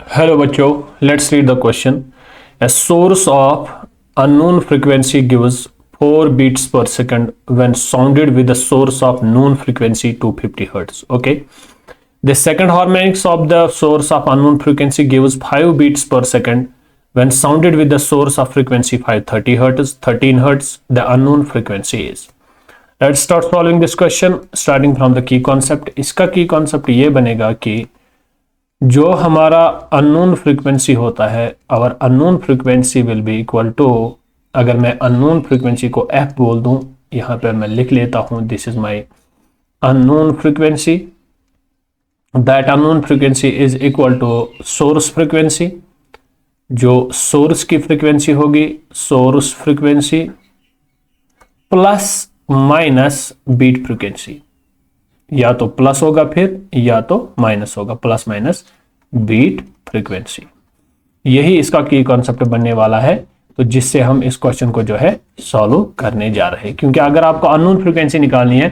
Hello बच्चों, let's read the question. A source of unknown frequency gives 4 beats per second when sounded with a source of known frequency 250 hertz. Okay. The second harmonics of the source of unknown frequency gives 5 beats per second when sounded with the source of frequency 530 hertz, 13 hertz. The unknown frequency is. Let's start solving this question starting from the key concept. इसका key concept ये बनेगा कि जो हमारा unknown frequency होता है, our unknown frequency will be equal to, अगर मैं अननोन फ्रीक्वेंसी को एफ बोल दूं, यहां पर मैं लिख लेता हूं this is my unknown frequency. That unknown frequency is equal to source frequency. जो सोर्स की फ्रीक्वेंसी होगी, source frequency plus minus beat frequency. या तो प्लस होगा फिर या तो माइनस होगा, प्लस माइनस बीट फ्रीक्वेंसी. यही इसका की कॉन्सेप्ट बनने वाला है, तो जिससे हम इस क्वेश्चन को जो है सॉल्व करने जा रहे हैं. क्योंकि अगर आपको अननोन फ्रीक्वेंसी निकालनी है,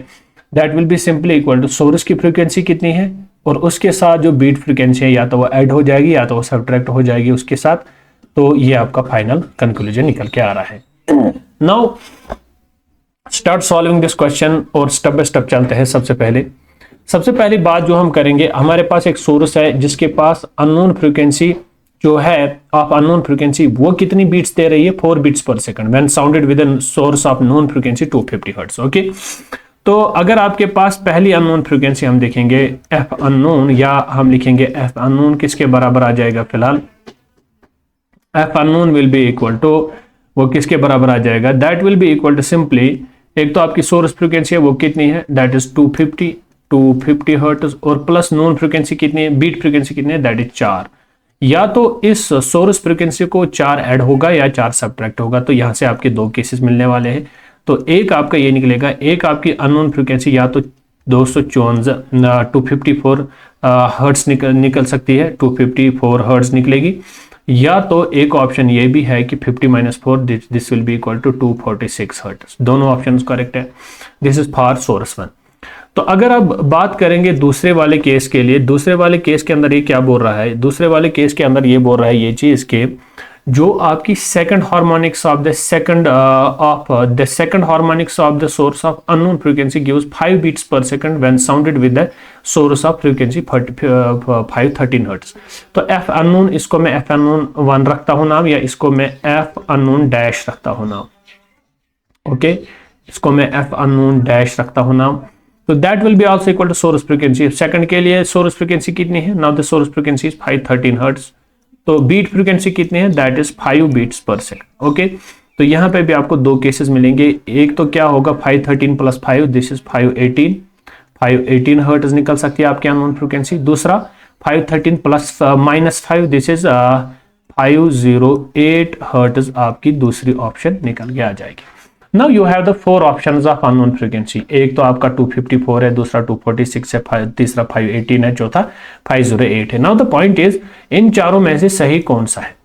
that will be simply equal to source की फ्रीक्वेंसी कितनी है और उसके साथ जो बीट फ्रीक्वेंसी है या तो वो ऐड हो जाएगी या तो वो सब्ट्रैक्ट हो जाएगी उसके साथ. तो ये आपका फाइनल कंक्लूजन निकल के आ रहा है. Now start solving this question और स्टेप बाय स्टेप चलते हैं. सबसे पहली बात जो हम करेंगे, हमारे पास एक सोर्स है जिसके पास अननोन फ्रीक्वेंसी जो है ऑफ अननोन फ्रीक्वेंसी वो कितनी बीट्स दे रही है, 4 beats per second when sounded with a source of known frequency 250 hertz. Okay, तो अगर आपके पास पहली अननोन फ्रीक्वेंसी हम देखेंगे एफ अननोन, या हम लिखेंगे एफ अननोन किसके बराबर आ जाएगा, फिलहाल F unknown will be equal to, वो किसके बराबर आ जाएगा, that will be equal to simply, एक तो आपकी सोर्स फ्रीक्वेंसी है वो कितनी है, दैट इज 250 हर्ट्ज, और प्लस नोन फ्रीक्वेंसी कितनी है, बीट फ्रीक्वेंसी कितनी है, दैट इज 4. या तो इस सोर्स फ्रीक्वेंसी को 4 ऐड होगा या 4 सब्ट्रैक्ट होगा. तो यहां से आपके दो केसेस मिलने वाले हैं. तो एक आपका ये निकलेगा, एक आपकी अननोन फ्रीक्वेंसी या तो 254 हर्ट्ज निकल सकती है, 254 हर्ट्ज निकलेगी, या तो एक ऑप्शन ये भी है कि 50-4 this will be equal to 246 hertz. दोनों ऑप्शन करेक्ट है. This is for source 1. तो अगर अब बात करेंगे दूसरे वाले केस के लिए, दूसरे वाले केस के अंदर ये क्या बोल रहा है, दूसरे वाले केस के अंदर ये बोल रहा है ये चीज के जो आपकी second harmonics of the second harmonics of the source of unknown frequency gives 5 beats per second when sounded with the source of frequency 513 hertz. तो एफ अननोन, इसको मैं एफ अननोन 1 रखता हूं नाम, या इसको मैं एफ अननोन डैश रखता हूं नाम. ओके, इसको मैं एफ अननोन डैश रखता हूं नाम. तो that will be also equal to source frequency. Second के लिए सोर्स फ्रीक्वेंसी कितनी है, now the source frequency is 513 hertz. तो बीट फ्रीक्वेंसी कितनी है, that is 5 beats per second. Okay, तो यहां पे भी आपको दो केसेस मिलेंगे. एक तो क्या होगा, 513 प्लस 5, दिस इज 518 हर्ट्ज निकल सकती है आपकी अननोन फ्रीक्वेंसी. दूसरा 513 plus minus 5, this is 508 hertz आपकी दूसरी ऑप्शन निकल के आ जाएगी. Now you have the 4 options of unknown frequency. एक तो आपका 254 है, दूसरा 246 है, तीसरा 518 है, चौथा 508 है. Now the point is, इन चारों में से सही कौन सा है,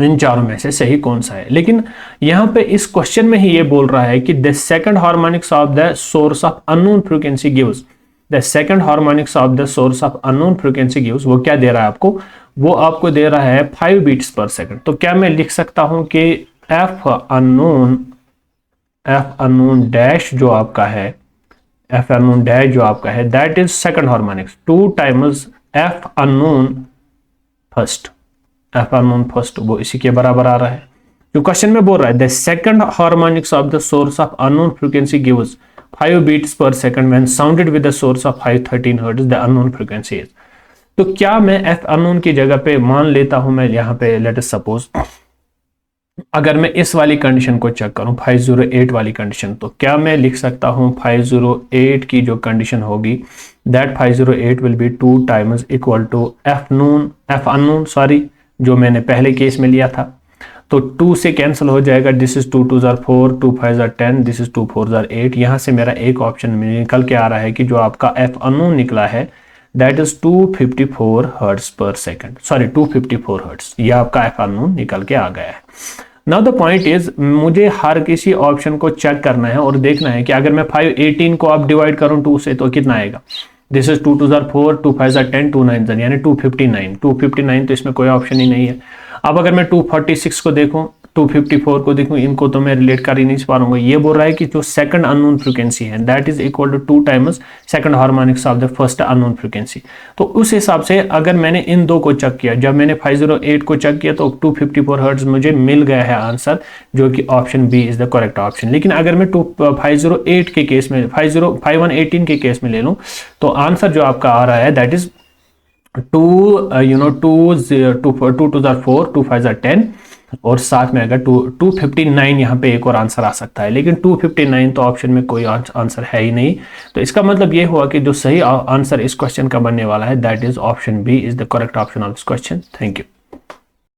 इन चारों में से सही कौन सा है. लेकिन यहां पे इस क्वेश्चन में ही ये बोल रहा है कि the second harmonics of the source of unknown frequency gives, the second harmonics of the source of unknown frequency gives, वो क्या दे रहा है आपको, वो आपको दे रहा है 5 बीट्स पर सेकंड. तो क्या मैं लिख सकता हूं कि एफ अननोन डैश जो आपका है, एफ अननोन डैश जो आपका है, that is second harmonics 2 times F unknown first. F unknown first वो इसी के बराबर आ रहा है. जो क्वेश्चन में बोल रहा है the second harmonics of the source of unknown frequency gives 5 beats per second when sounded with the source of 513 hertz, the unknown frequency is. तो क्या मैं एफ अननोन की जगह पे मान लेता हूं, मैं यहां पे लेट अस सपोज, अगर मैं इस वाली कंडीशन को चेक करूं 508 वाली कंडीशन, तो क्या मैं लिख सकता हूं 508 की जो कंडीशन होगी, that 508 will be 2 times equal to F unknown sorry, जो मैंने पहले केस में लिया था. तो 2 से कैंसिल हो जाएगा, दिस इज 2 2 4, 2 5 10, दिस इज 2 4 8. यहां से मेरा एक ऑप्शन निकल के आ रहा है कि जो आपका एफ अननोन निकला है दैट इज 254 हर्ट्ज पर सेकंड, सॉरी 254 हर्ट्ज, ये आपका एफ अननोन निकल के आ गया है. नाउ द पॉइंट इज, मुझे हर किसी ऑप्शन को चेक करना है और देखना है कि अगर मैं 518 को आप डिवाइड करूं 2 से तो कितना आएगा. This is 2 2 jar 4, 2 5 jar 10, 2 9 jar यानी 259 तो इसमें कोई ऑप्शन ही नहीं है। अब अगर मैं 246 को देखूं, 254 को देखूं, इनको तो मैं रिलेट कर ही नहीं पाऊंगा। ये बोल रहा है कि जो सेकंड अननोन फ्रीक्वेंसी है that is equal to 2 times second harmonics of the first unknown frequency. तो उस हिसाब से अगर मैंने इन दो को चेक किया, जब मैंने 508 को चेक किया तो 254 हर्ट्ज मुझे मिल गया है आंसर, जो कि option B is the correct option. लेकिन अगर मैं 508 के केस में 5118 के केस में ले लूं तो आंसर जो आपका आ रहा है दैट इज 2 2 जार 4, 2 5 जार 10 और साथ में अगर 259 यहाँ पे एक और आंसर आ सकता है, लेकिन 259 तो ऑप्शन में कोई आंसर है ही नहीं। तो इसका मतलब ये हुआ कि जो सही आंसर इस क्वेश्चन का बनने वाला है that is option B is the correct option of this question. Thank you.